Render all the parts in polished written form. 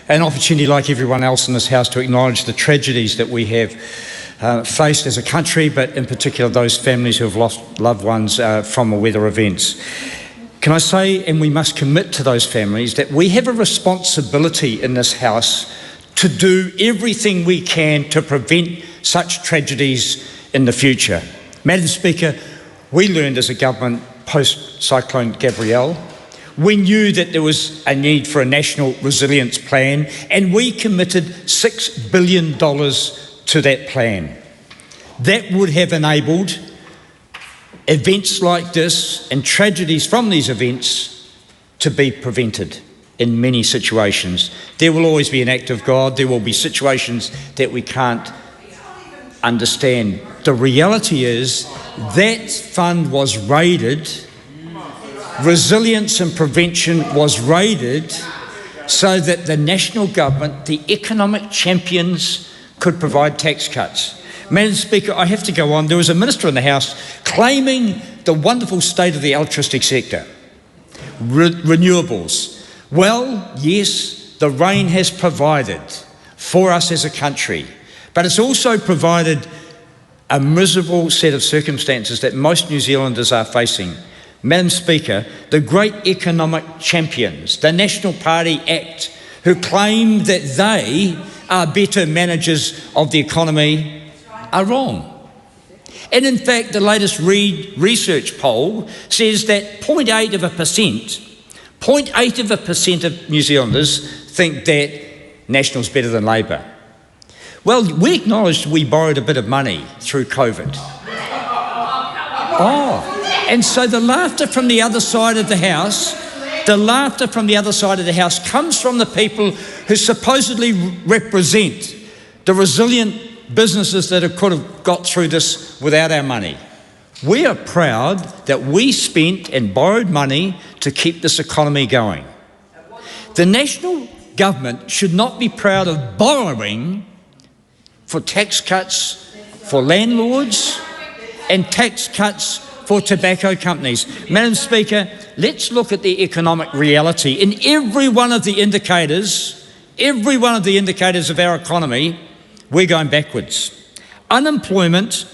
an opportunity, like everyone else in this House, to acknowledge the tragedies that we have faced as a country, but in particular those families who have lost loved ones from the weather events. Can I say, and we must commit to those families, that we have a responsibility in this House to do everything we can to prevent such tragedies in the future. Madam Speaker, we learned as a government post-Cyclone Gabrielle, we knew that there was a need for a national resilience plan, and we committed $6 billion to that plan. That would have enabled events like this and tragedies from these events to be prevented in many situations. There will always be an act of God. There will be situations that we can't understand. The reality is that fund was raided, resilience and prevention was raided, so that the national government, the economic champions, could provide tax cuts. Madam Speaker, I have to go on. There was a minister in the House claiming the wonderful state of the electricity sector, renewables. Well, yes, the rain has provided for us as a country, but it's also provided a miserable set of circumstances that most New Zealanders are facing. Madam Speaker, the great economic champions, the National Party Act, who claim that they are better managers of the economy, are wrong. And in fact, the latest research poll says that 0.8% of New Zealanders think that National's better than Labor. Well, we acknowledged we borrowed a bit of money through COVID. And so the laughter from the other side of the House, comes from the people who supposedly represent the resilient businesses that could have got through this without our money. We are proud that we spent and borrowed money to keep this economy going. The national government should not be proud of borrowing for tax cuts for landlords and tax cuts for tobacco companies. Madam Speaker, let's look at the economic reality. In every one of the indicators of our economy, we're going backwards. Unemployment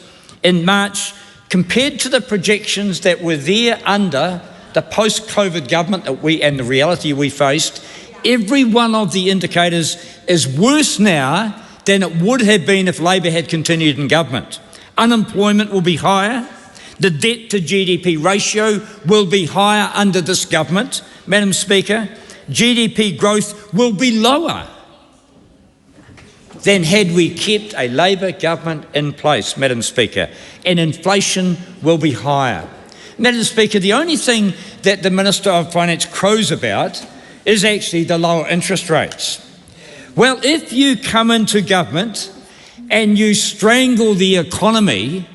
in March, compared to the projections that were there under the post-COVID government and the reality we faced, every one of the indicators is worse now than it would have been if Labor had continued in government. Unemployment will be higher. The debt to GDP ratio will be higher under this government. Madam Speaker, GDP growth will be lower than had we kept a Labor government in place, Madam Speaker, and inflation will be higher. Madam Speaker, the only thing that the Minister of Finance crows about is actually the lower interest rates. Well, if you come into government and you strangle the economy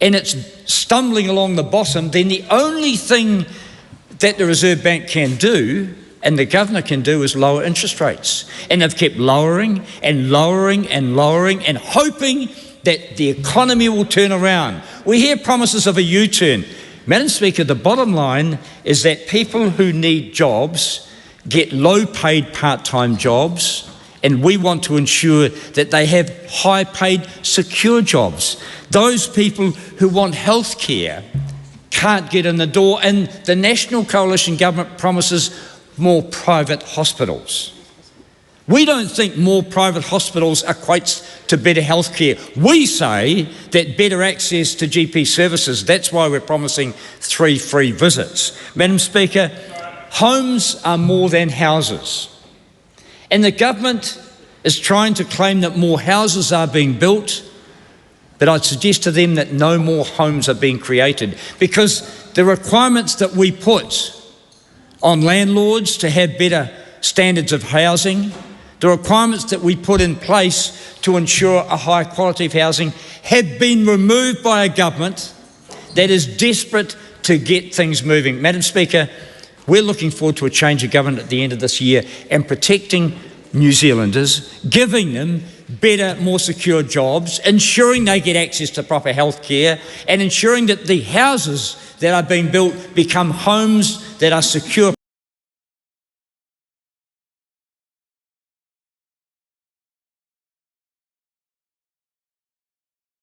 and it's stumbling along the bottom, then the only thing that the Reserve Bank can do and the Governor can do is lower interest rates. And they've kept lowering and lowering and lowering and hoping that the economy will turn around. We hear promises of a U-turn. Madam Speaker, the bottom line is that people who need jobs get low-paid part-time jobs, and we want to ensure that they have high-paid, secure jobs. Those people who want health care can't get in the door, and the National Coalition Government promises more private hospitals. We don't think more private hospitals equates to better health care. We say that better access to GP services. That's why we're promising 3 free visits. Madam Speaker, homes are more than houses. And the government is trying to claim that more houses are being built, but I'd suggest to them that no more homes are being created, because the requirements that we put on landlords to have better standards of housing, the requirements that we put in place to ensure a high quality of housing have been removed by a government that is desperate to get things moving. Madam Speaker, we're looking forward to a change of government at the end of this year and protecting New Zealanders, giving them better, more secure jobs, ensuring they get access to proper health care, and ensuring that the houses that are being built become homes that are secure